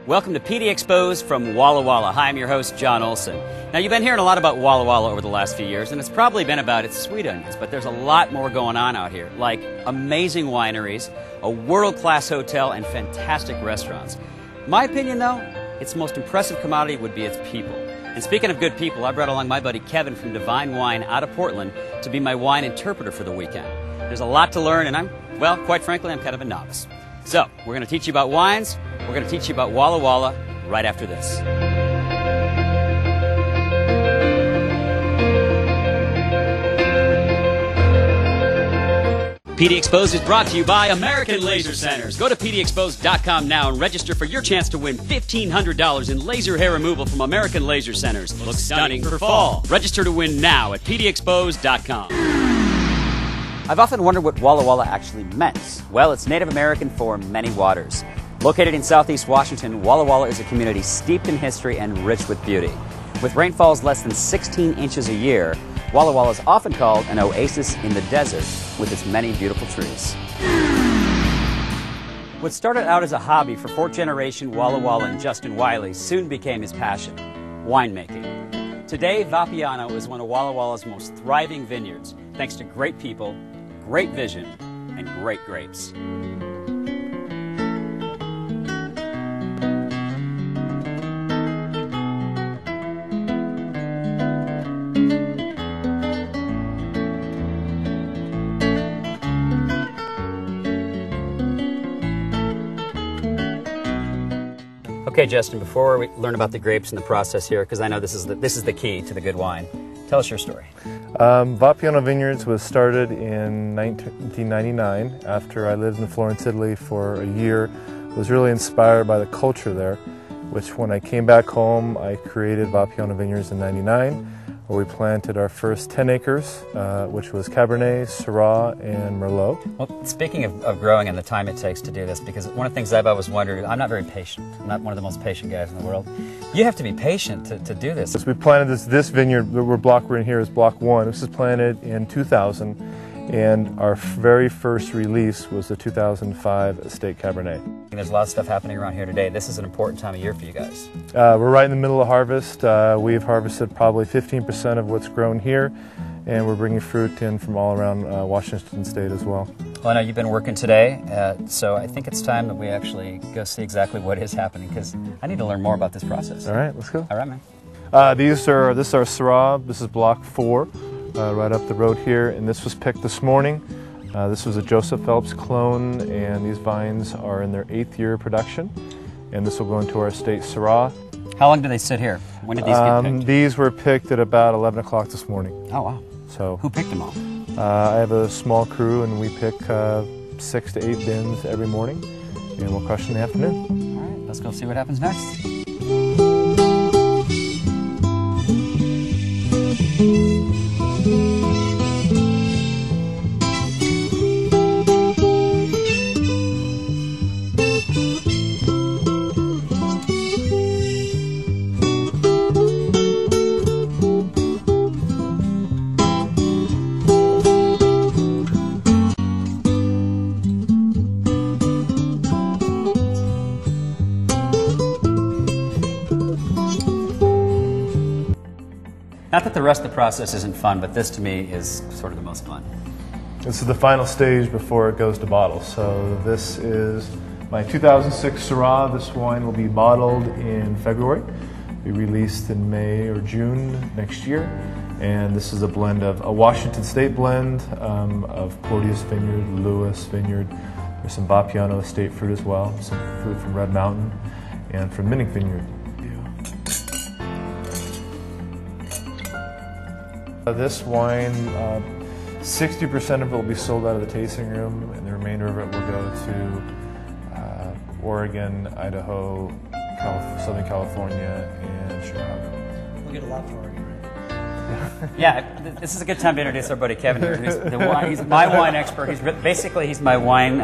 Welcome to PDXposed from Walla Walla. Hi, I'm your host, John Olson. Now, you've been hearing a lot about Walla Walla over the last few years, and it's probably been about its sweet onions, but there's a lot more going on out here, like amazing wineries, a world-class hotel, and fantastic restaurants. My opinion, though, its most impressive commodity would be its people. And speaking of good people, I brought along my buddy Kevin from Divine Wine out of Portland to be my wine interpreter for the weekend. There's a lot to learn, and well, quite frankly, I'm kind of a novice. So, we're going to teach you about wines, we're going to teach you about Walla Walla right after this. PDXposed is brought to you by American Laser Centers. Go to PDXposed.com now and register for your chance to win $1,500 in laser hair removal from American Laser Centers. Looks stunning for fall. Register to win now at PDXposed.com. I've often wondered what Walla Walla actually meant. Well, it's Native American for many waters. Located in southeast Washington, Walla Walla is a community steeped in history and rich with beauty. With rainfalls less than 16 inches a year, Walla Walla is often called an oasis in the desert with its many beautiful trees. What started out as a hobby for fourth-generation Walla Walla and Justin Wiley soon became his passion, winemaking. Today, Vapiano is one of Walla Walla's most thriving vineyards, thanks to great people, great vision, and great grapes. Okay, Justin, before we learn about the grapes and the process here, because I know this is the key to the good wine, tell us your story. Vapiano Vineyards was started in 1999 after I lived in Florence, Italy for a year. Was really inspired by the culture there, which when I came back home, I created Vapiano Vineyards in '99, where we planted our first 10 acres, which was Cabernet, Syrah, and Merlot. Well, speaking of growing and the time it takes to do this, because one of the things I've always wondered, I'm not very patient. I'm not one of the most patient guys in the world. You have to be patient to do this. So we planted this vineyard, we're in here is block 1. This was planted in 2000, and our very first release was the 2005 Estate Cabernet. There's a lot of stuff happening around here today. This is an important time of year for you guys. We're right in the middle of harvest. We've harvested probably 15% of what's grown here, and we're bringing fruit in from all around Washington State as well. Well, I know you've been working today, so I think it's time that we actually go see exactly what is happening, because I need to learn more about this process. All right, let's go. All right, man. This is our Syrah. This is block 4, right up the road here, and this was picked this morning. This was a Joseph Phelps clone, and these vines are in their 8th year of production, and this will go into our estate Syrah. How long do they sit here? When did these get picked? These were picked at about 11 o'clock this morning. Oh, wow. So who picked them all? I have a small crew, and we pick 6 to 8 bins every morning, and we'll crush in the afternoon. All right, let's go see what happens next. Not that the rest of the process isn't fun, but this to me is sort of the most fun. This is the final stage before it goes to bottle. So this is my 2006 Syrah. This wine will be bottled in February. Be released in May or June next year. And this is a blend of a Washington State blend of Porteous Vineyard, Lewis Vineyard. There's some Vapiano Estate fruit as well, some fruit from Red Mountain, and from Minnick Vineyard. This wine, 60% of it will be sold out of the tasting room, and the remainder of it will go to Oregon, Idaho, Southern California, and Chicago. We'll get a lot for Oregon, right? Yeah, this is a good time to introduce our buddy Kevin here. He's my wine expert. He's my wine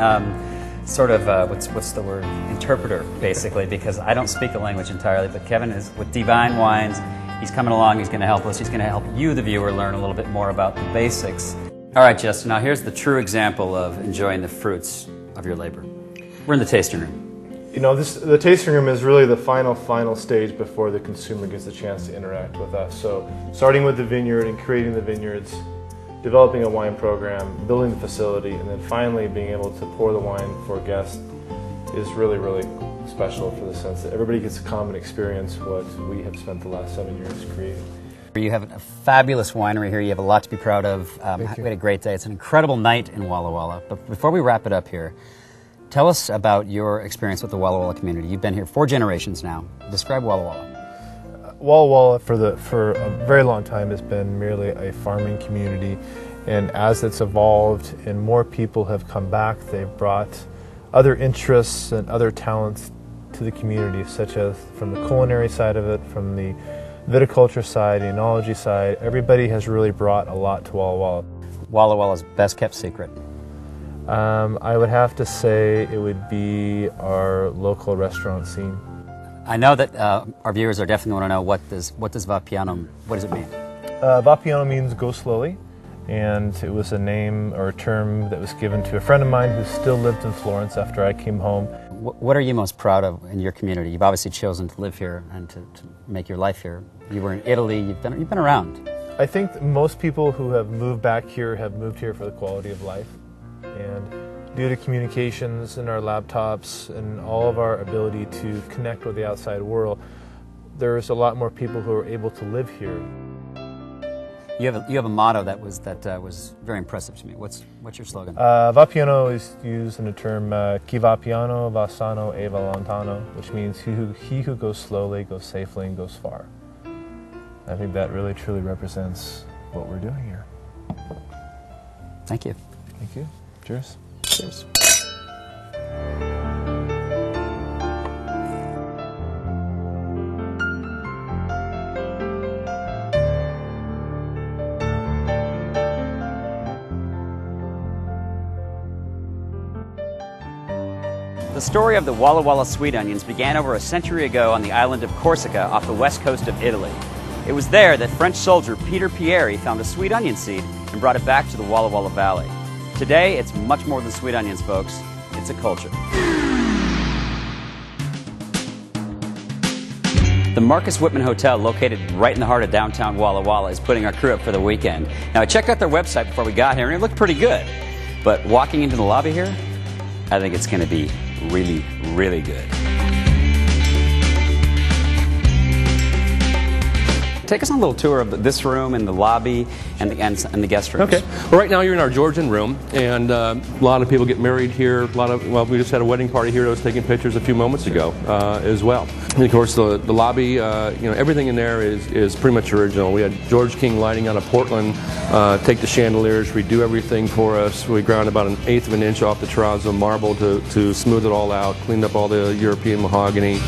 what's the word? Interpreter, basically, because I don't speak the language entirely. But Kevin is with Divine Wines. He's coming along, he's going to help us, he's going to help you, the viewer, learn a little bit more about the basics. All right, Justin, now here's the true example of enjoying the fruits of your labor. We're in the tasting room. You know, the tasting room is really the final stage before the consumer gets a chance to interact with us. So starting with the vineyard and creating the vineyards, developing a wine program, building the facility, and then finally being able to pour the wine for guests is really, really special for the sense that everybody gets to come and experience what we have spent the last 7 years creating. You have a fabulous winery here. You have a lot to be proud of. We had a great day. It's an incredible night in Walla Walla. But before we wrap it up here, tell us about your experience with the Walla Walla community. You've been here 4 generations now. Describe Walla Walla. Walla Walla for a very long time has been merely a farming community, and as it's evolved and more people have come back, they've brought other interests and other talents to the community, such as from the culinary side of it, from the viticulture side, the enology side. Everybody has really brought a lot to Walla Walla. Walla Walla's best kept secret. I would have to say it would be our local restaurant scene. I know that our viewers are definitely want to know what does Vapiano, what does it mean? Vapiano means go slowly, and it was a name or a term that was given to a friend of mine who still lived in Florence after I came home. What are you most proud of in your community? You've obviously chosen to live here and to make your life here. You were in Italy, you've been around. I think that most people who have moved back here have moved here for the quality of life. And due to communications and our laptops and all of our ability to connect with the outside world, there's a lot more people who are able to live here. You have a motto that was very impressive to me. What's your slogan? Vapiano is used in the term chi va piano va sano e va lontano, which means he who goes slowly goes safely and goes far. I think that really truly represents what we're doing here. Thank you. Thank you. Cheers. Cheers. The story of the Walla Walla sweet onions began over a century ago on the island of Corsica off the west coast of Italy. It was there that French soldier Peter Pieri found a sweet onion seed and brought it back to the Walla Walla Valley. Today, it's much more than sweet onions, folks. It's a culture. The Marcus Whitman Hotel, located right in the heart of downtown Walla Walla, is putting our crew up for the weekend. Now, I checked out their website before we got here, and it looked pretty good. But walking into the lobby here, I think it's going to be really, really good. Take us on a little tour of this room and the lobby and the guest rooms. Okay. Well, right now you're in our Georgian room, and a lot of people get married here. We just had a wedding party here that was taking pictures a few moments ago as well. And of course, the lobby, everything in there is pretty much original. We had George King lighting out of Portland, take the chandeliers, redo everything for us. We ground about 1/8 of an inch off the terrazzo marble to smooth it all out, cleaned up all the European mahogany.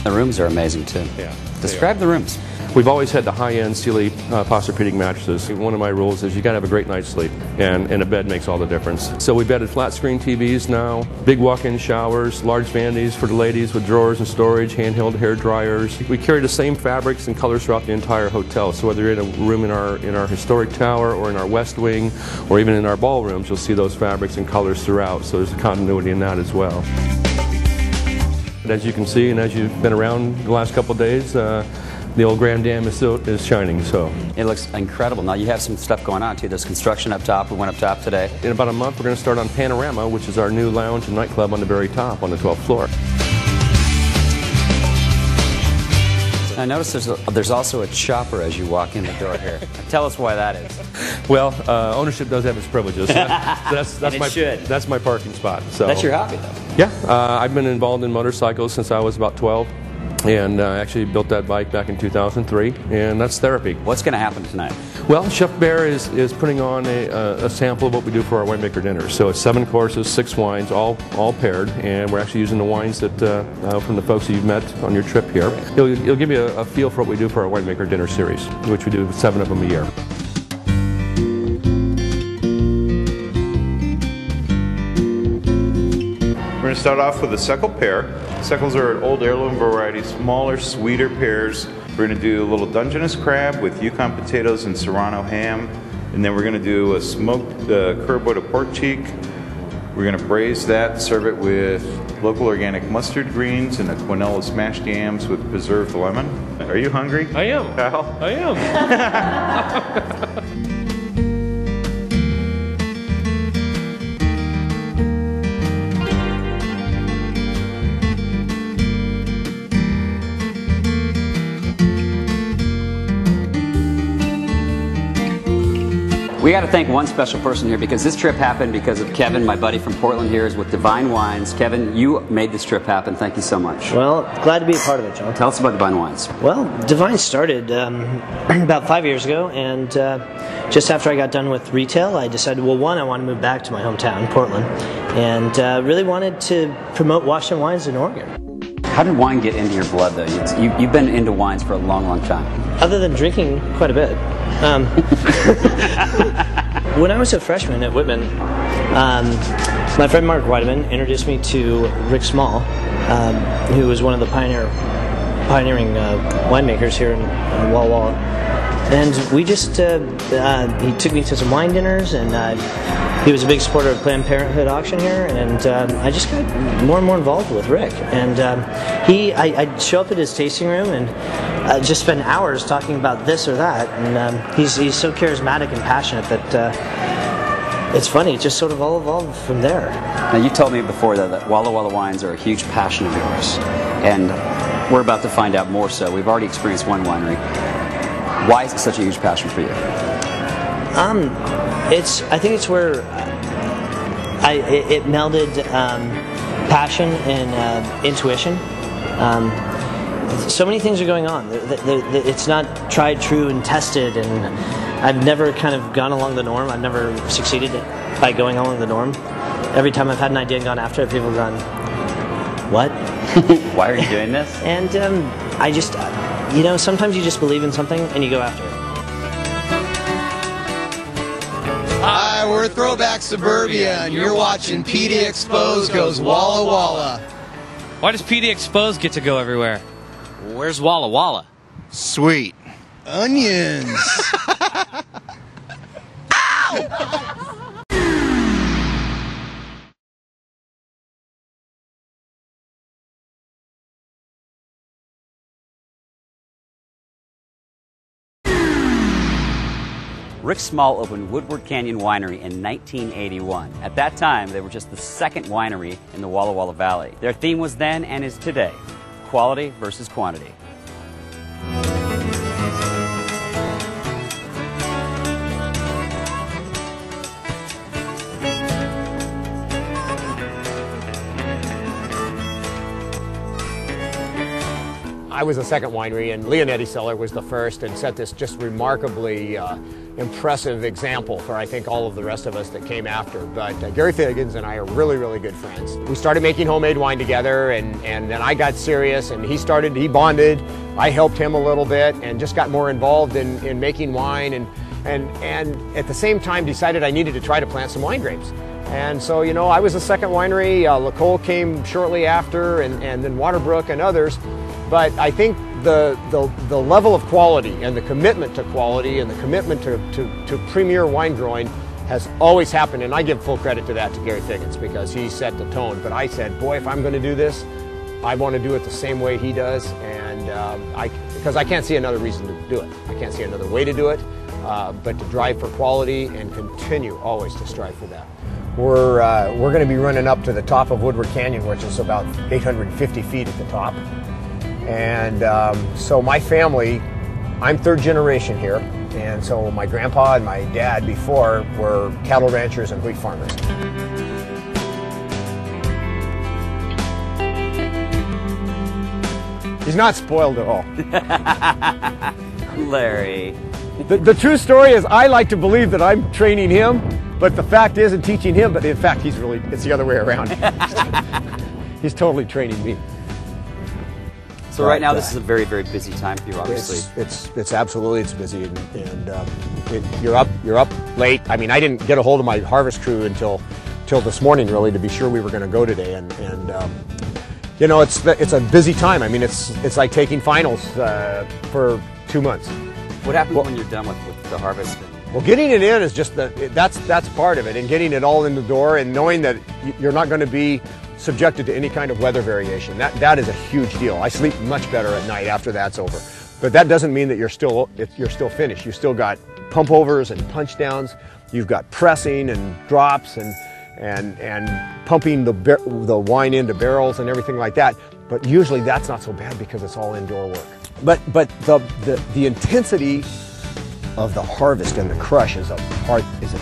The rooms are amazing too. Yeah. Describe the rooms. We've always had the high-end Sealy Posturepedic mattresses. One of my rules is you got to have a great night's sleep, and a bed makes all the difference. So we've added flat-screen TVs now, big walk-in showers, large vanities for the ladies with drawers and storage, handheld hair dryers. We carry the same fabrics and colors throughout the entire hotel. So whether you're in a room in our historic tower or in our west wing or even in our ballrooms, you'll see those fabrics and colors throughout. So there's a continuity in that as well. As you can see, and as you've been around the last couple of days, the old Grand Dam is shining. So it looks incredible. Now you have some stuff going on too. There's construction up top. We went up top today. In about a month, we're going to start on Panorama, which is our new lounge and nightclub on the very top on the 12th floor. I noticed there's also a chopper as you walk in the door here. Tell us why that is. Well, ownership does have its privileges. That's my parking spot. So that's your hobby, though. Yeah, I've been involved in motorcycles since I was about 12, and I actually built that bike back in 2003, and that's therapy. What's going to happen tonight? Well, Chef Bear is putting on a sample of what we do for our winemaker dinner. So it's 7 courses, 6 wines, all paired, and we're actually using the wines that from the folks that you've met on your trip here. It'll give you a feel for what we do for our winemaker dinner series, which we do 7 of them a year. We're going to start off with a Seckel pear. Seckles are an old heirloom variety, smaller, sweeter pears. We're going to do a little Dungeness crab with Yukon potatoes and Serrano ham. And then we're going to do a smoked curb with a pork cheek, We're going to braise that, serve it with local organic mustard greens and a quinella smashed yams with preserved lemon. Are you hungry? I am. Kyle? I am. We got to thank one special person here because this trip happened because of Kevin, my buddy from Portland here, is with Divine Wines. Kevin, you made this trip happen. Thank you so much. Well, glad to be a part of it, John. Tell us about Divine Wines. Well, Divine started about 5 years ago, and just after I got done with retail, I decided, well, one, I want to move back to my hometown, Portland, and really wanted to promote Washington wines in Oregon. How did wine get into your blood, though? You've been into wines for a long, long time. Other than drinking quite a bit. When I was a freshman at Whitman, my friend Mark Weideman introduced me to Rick Small, who was one of the pioneering winemakers here in Walla. And we just, he took me to some wine dinners, and he was a big supporter of Planned Parenthood auction here, and I just got more and more involved with Rick. And I'd show up at his tasting room and just spend hours talking about this or that, and he's so charismatic and passionate that it's funny, it just sort of all evolved from there. Now, you told me before that Walla Walla wines are a huge passion of yours, and we're about to find out more so. We've already experienced one winery. Why is it such a huge passion for you? I think it's where it melded passion and intuition. So many things are going on. It's not tried, true, and tested, and I've never kind of gone along the norm. I've never succeeded by going along the norm. Every time I've had an idea and gone after it, people have gone, what? Why are you doing this? And I just, sometimes you just believe in something and you go after it. Hi, we're Throwback Suburbia, and you're watching PDXposed goes Walla Walla. Why does PDXposed get to go everywhere? Where's Walla Walla? Sweet. Onions. Rick Small opened Woodward Canyon Winery in 1981. At that time, they were just the second winery in the Walla Walla Valley. Their theme was then and is today, quality versus quantity. I was the second winery, and Leonetti Cellar was the first, and set this just remarkably impressive example for, I think, all of the rest of us that came after. But Gary Figgins and I are really, really good friends. We started making homemade wine together, and then I got serious, and he bonded. I helped him a little bit, and just got more involved in making wine, and at the same time decided I needed to try to plant some wine grapes. And so, I was the second winery. LaCole came shortly after, and then Waterbrook and others. But I think the level of quality and the commitment to quality and the commitment to premier wine growing has always happened, and I give full credit to that to Gary Figgins because he set the tone. But I said, boy, if I'm going to do this, I want to do it the same way he does, and because I can't see another reason to do it. I can't see another way to do it, but to drive for quality and continue always to strive for that. We're going to be running up to the top of Woodward Canyon, which is about 850 feet at the top. And so my family, I'm third generation here, and so my grandpa and my dad before were cattle ranchers and wheat farmers. He's not spoiled at all. Larry. The true story is I like to believe that I'm training him, but the fact is I'm teaching him, but in fact it's the other way around. He's totally training me. So right now this is a very, very busy time for you, obviously. It's absolutely busy, and you're up late. I mean, I didn't get a hold of my harvest crew until this morning, really, to be sure we were going to go today, and it's a busy time. I mean, it's like taking finals for 2 months. What happens when you're done with the harvest? Well, getting it in is just that's part of it, and getting it all in the door and knowing that you're not going to be subjected to any kind of weather variation. That is a huge deal. I sleep much better at night after that's over. But that doesn't mean that you're still finished. You've still got pump overs and punch downs. You've got pressing and drops and pumping the wine into barrels and everything like that. But usually that's not so bad because it's all indoor work. But the intensity of the harvest and the crush is a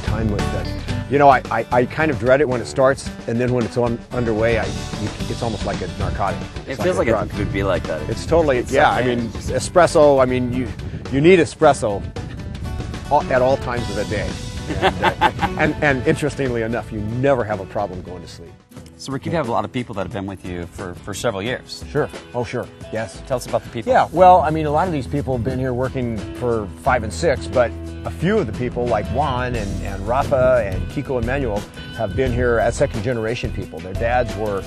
time that, you know, I kind of dread it when it starts, and then when it's underway, it's almost like a narcotic. It feels like it could be like that. It's totally, yeah. I mean, espresso. I mean, you need espresso at all times of the day, and interestingly enough, you never have a problem going to sleep. So Rick, you have a lot of people that have been with you for several years. Sure. Oh, sure. Yes. Tell us about the people. Yeah. Well, I mean, a lot of these people have been here working for 5 and 6, but a few of the people, like Juan and Rafa and Kiko and Manuel, have been here as second-generation people. Their dads were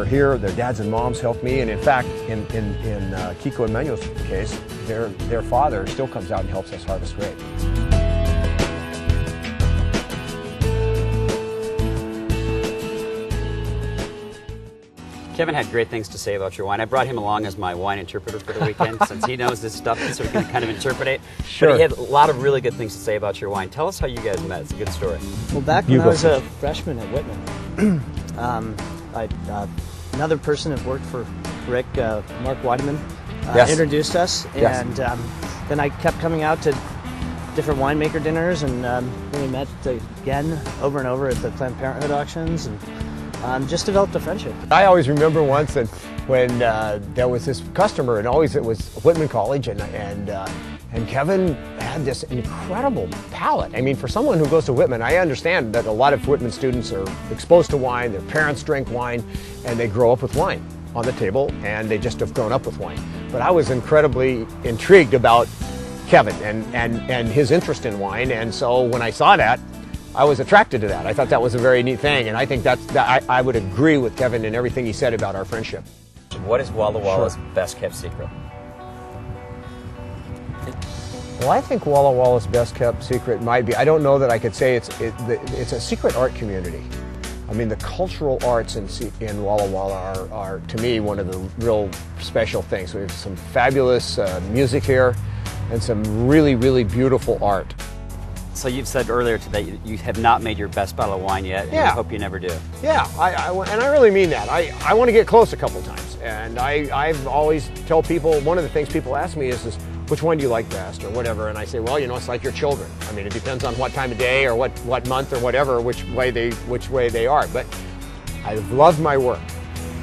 here. Their dads and moms helped me, and in fact, in Kiko and Manuel's case, their father still comes out and helps us harvest grapes. Kevin had great things to say about your wine. I brought him along as my wine interpreter for the weekend since he knows this stuff, so he can kind of interpret it. Sure. But he had a lot of really good things to say about your wine. Tell us how you guys met. It's a good story. Well, back when I was a freshman at Whitman, another person that worked for Rick, Mark Weideman, introduced us, and then I kept coming out to different winemaker dinners, and then we met again over and over at the Planned Parenthood auctions, and just developed a friendship. I always remember once when there was this customer, and always it was Whitman College, and Kevin had this incredible palate. I mean, for someone who goes to Whitman, I understand that a lot of Whitman students are exposed to wine, their parents drink wine, and they grow up with wine on the table, and they just have grown up with wine. But I was incredibly intrigued about Kevin and his interest in wine, and so when I saw that, I was attracted to that. I thought that was a very neat thing, and I think I would agree with Kevin in everything he said about our friendship. What is Walla Walla's best kept secret? Well, I think Walla Walla's best kept secret might be, I don't know that I could say it's a secret art community. I mean, the cultural arts in Walla Walla are, to me, one of the real special things. We have some fabulous music here and some really, really beautiful art. So you've said earlier today you have not made your best bottle of wine yet, and I hope you never do. Yeah, and I really mean that. I want to get close a couple times, and I've always tell people, one of the things people ask me is which one do you like best or whatever, and I say, well, you know, it's like your children. I mean, it depends on what time of day or what month or whatever, which way they are. But I've loved my work,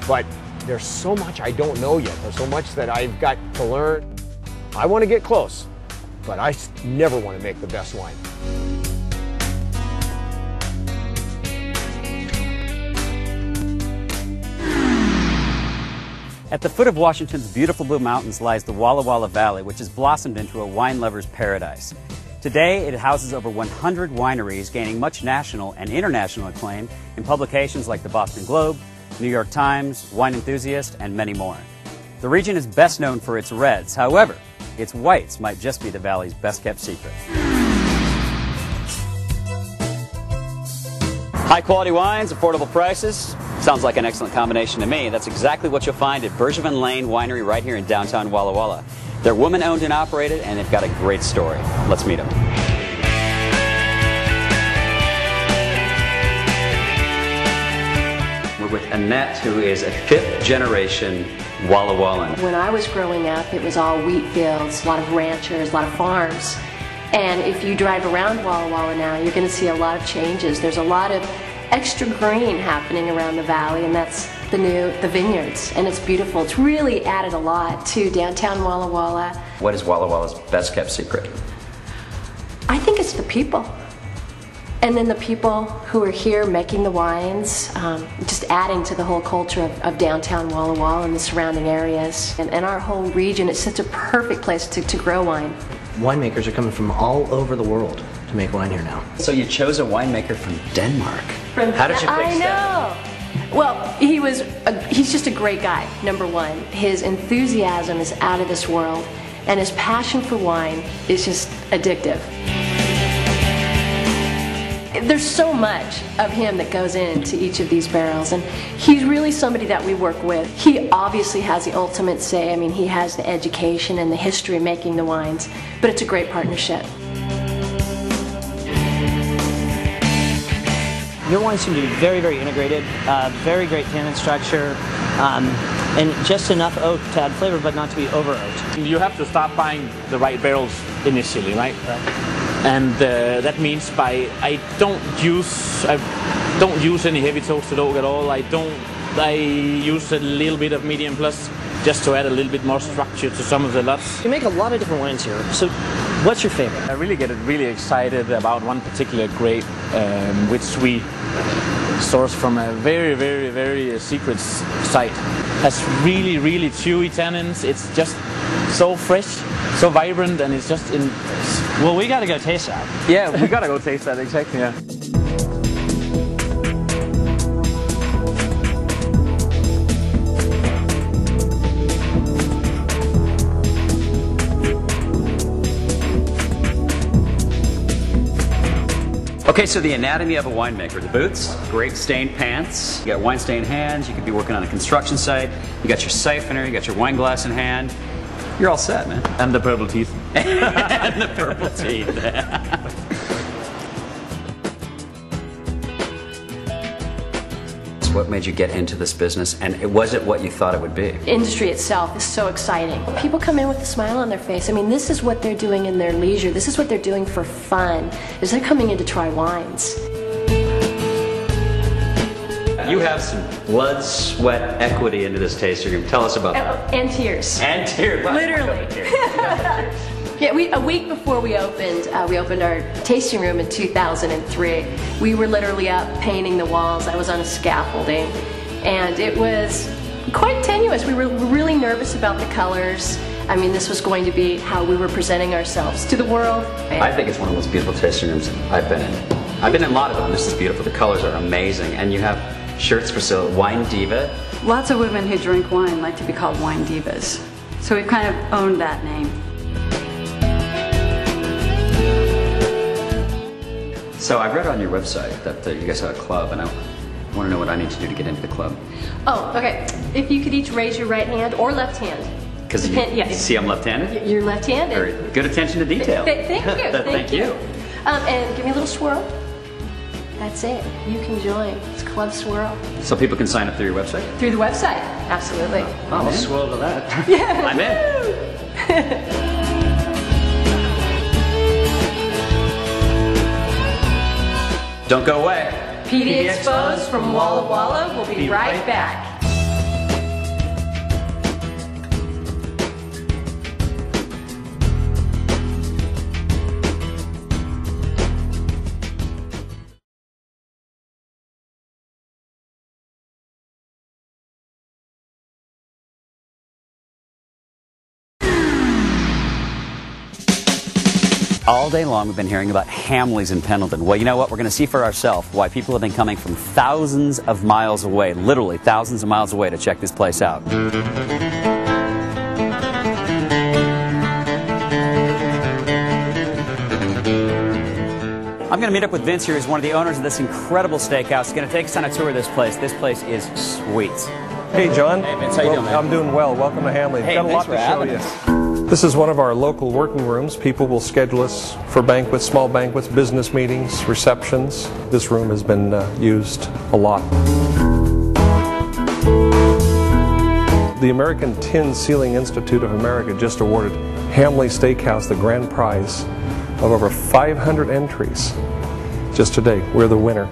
but there's so much I don't know yet. There's so much that I've got to learn. I want to get close, but I never want to make the best wine. At the foot of Washington's beautiful Blue Mountains lies the Walla Walla Valley, which has blossomed into a wine lover's paradise. Today, it houses over 100 wineries, gaining much national and international acclaim in publications like the Boston Globe, New York Times, Wine Enthusiast, and many more. The region is best known for its reds. However, its whites might just be the valley's best-kept secret. High-quality wines, affordable prices. Sounds like an excellent combination to me. That's exactly what you'll find at Bergevin Lane Winery right here in downtown Walla Walla. They're woman-owned and operated, and they've got a great story. Let's meet them. We're with Annette, who is a fifth-generation Walla Wallan. When I was growing up, it was all wheat fields, a lot of ranchers, a lot of farms. And if you drive around Walla Walla now, you're going to see a lot of changes. There's a lot of extra green happening around the valley, and that's the vineyards, and it's beautiful. It's really added a lot to downtown Walla Walla. What is Walla Walla's best kept secret? I think it's the people. And then the people who are here making the wines, just adding to the whole culture of downtown Walla Walla and the surrounding areas. And our whole region, it's such a perfect place to grow wine. Winemakers are coming from all over the world to make wine here now. So you chose a winemaker from Denmark. How did you pick I know. Well, he's just a great guy, number one. His enthusiasm is out of this world, and his passion for wine is just addictive. there's so much of him that goes into each of these barrels, and he's really somebody that we work with. He obviously has the ultimate say. I mean, he has the education and the history of making the wines, but it's a great partnership. Your wines seem to be very, very integrated, very great tannin structure, and just enough oak to add flavor, but not to be over oaked. You have to start buying the right barrels initially, right? And that means I don't use any heavy toasted oak at all. I use a little bit of medium plus just to add a little bit more structure to some of the lots. You make a lot of different wines here. So what's your favorite? I really get really excited about one particular grape, which we source from a very, very, very secret site. Has really, really chewy tannins. It's just so fresh, so vibrant, and it's just in. Well, we got to go taste that. Yeah, we got to go taste that, exactly, yeah. Okay, so the anatomy of a winemaker. The boots, grape-stained pants, you got wine-stained hands, you could be working on a construction site, you got your siphoner, you got your wine glass in hand. You're all set, man. And the purple teeth. And the purple teeth. What made you get into this business, and was it what you thought it would be? The industry itself is so exciting. People come in with a smile on their face. I mean, this is what they're doing in their leisure. This is what they're doing for fun, is they're coming in to try wines. You have some blood, sweat, equity into this tasting room. Tell us about that. And tears. And tears. Literally. Yeah, a week before we opened our tasting room in 2003. We were literally up painting the walls. I was on a scaffolding, and it was quite tenuous. We were really nervous about the colors. I mean, this was going to be how we were presenting ourselves to the world. I think it's one of the most beautiful tasting rooms I've been in. I've been in a lot of them. This is beautiful. The colors are amazing, and you have shirts for sale. Wine Diva. Lots of women who drink wine like to be called wine divas, so we've kind of owned that name. So I read on your website that you guys have a club, and I want to know what I need to do to get into the club. Oh, okay. If you could each raise your right hand or left hand. Because you see I'm left-handed? You're left-handed. Very good attention to detail. Thank you. Thank you. And give me a little swirl. That's it. You can join. It's Club Swirl. So people can sign up through your website? Through the website. Absolutely. I'll swirl to that. Yeah. I'm in. Don't go away. PDXposed from Walla Walla. We'll be right back. All day long we've been hearing about Hamleys in Pendleton. Well, you know what? We're going to see for ourselves why people have been coming from thousands of miles away, literally thousands of miles away, to check this place out. I'm going to meet up with Vince here. He's one of the owners of this incredible steakhouse. He's going to take us on a tour of this place. This place is sweet. Hey, John. Hey, Vince. How you doing, man? I'm doing well. Welcome to Hamleys. Hey, got a lot to show you. This is one of our local working rooms. People will schedule us for banquets, small banquets, business meetings, receptions. This room has been used a lot. The American Tin Ceiling Institute of America just awarded Hamleys Steakhouse the grand prize of over 500 entries. Just today, we're the winner.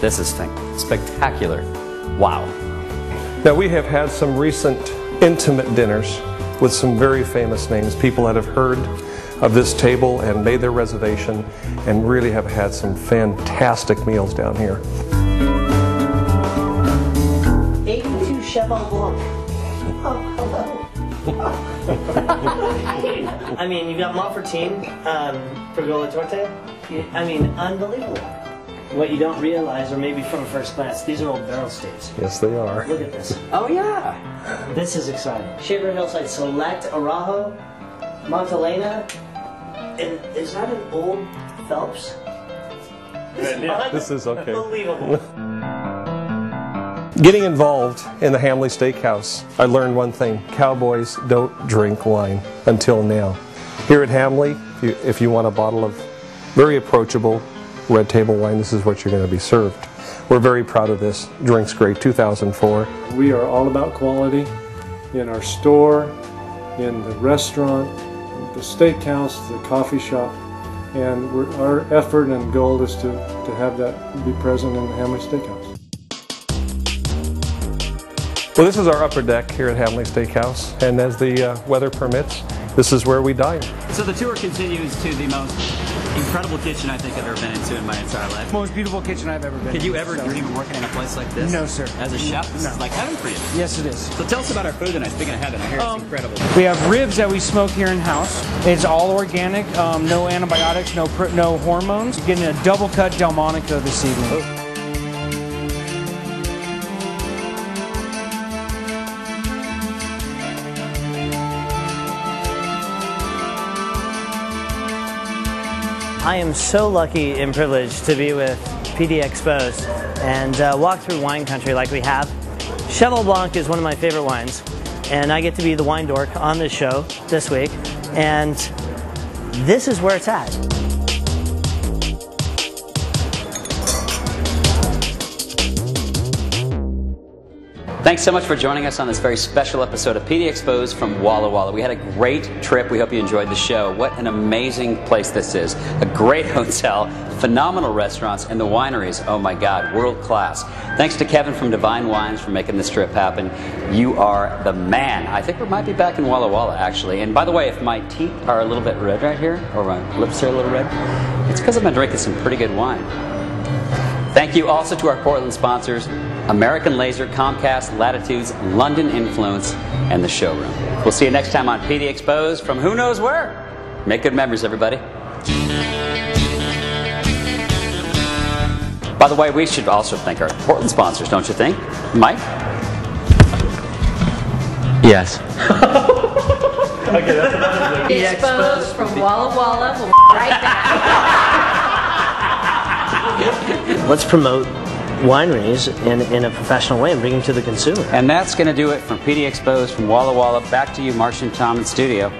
This is spectacular. Wow. Now, we have had some recent intimate dinners with some very famous names, people that have heard of this table and made their reservation and really have had some fantastic meals down here. 82 Cheval Blanc. Oh, hello. I mean, you've got Montfortine, Pergola Torte. I mean, unbelievable. what you don't realize, or maybe from first glance, these are old barrel staves. Yes, they are. Look at this. Oh, yeah. This is exciting. Shaver Hillside Select Arajo, Montelena, and is that an old Phelps? This is okay. Unbelievable. Getting involved in the Hamleys Steakhouse, I learned one thing: cowboys don't drink wine until now. Here at Hamley, if you want a bottle of very approachable red table wine, this is what you're going to be served. We're very proud of this. Drinks Great 2004. We are all about quality in our store, in the restaurant, the steakhouse, the coffee shop, and our effort and goal is to have that be present in the Hamleys Steakhouse. Well, this is our upper deck here at Hamleys Steakhouse, and as the weather permits, this is where we dine. So the tour continues to the most incredible kitchen I think I've ever been into in my entire life. Most beautiful kitchen I've ever been in. Could you ever dream of working in a place like this? No, sir. As a chef, this is like heaven for you. Yes, it is. So tell us about our food tonight. Speaking of heaven, I hear it's incredible. We have ribs that we smoke here in-house. It's all organic, no antibiotics, no hormones. Getting a double cut Delmonico this evening. I am so lucky and privileged to be with PDXposed and walk through wine country like we have. Cheval Blanc is one of my favorite wines, and I get to be the wine dork on this show this week, and this is where it's at. Thanks so much for joining us on this very special episode of PDXposed from Walla Walla. We had a great trip. We hope you enjoyed the show. What an amazing place this is. A great hotel, phenomenal restaurants, and the wineries, oh my God, world class. Thanks to Kevin from Divine Wines for making this trip happen. You are the man. I think we might be back in Walla Walla, actually. And by the way, if my teeth are a little bit red right here, or my lips are a little red, it's because I've been drinking some pretty good wine. Thank you also to our Portland sponsors, American Laser, Comcast, Latitudes, London Influence, and the Showroom. We'll see you next time on PDXposed from who knows where. Make good memories, everybody. By the way, we should also thank our Portland sponsors, don't you think? Mike? Yes. Okay, that's another thing. PDXposed from Walla Walla. We'll right back. Let's promote wineries in a professional way and bring them to the consumer. And that's going to do it from PDXposed from Walla Walla. Back to you, Martian Tom in studio.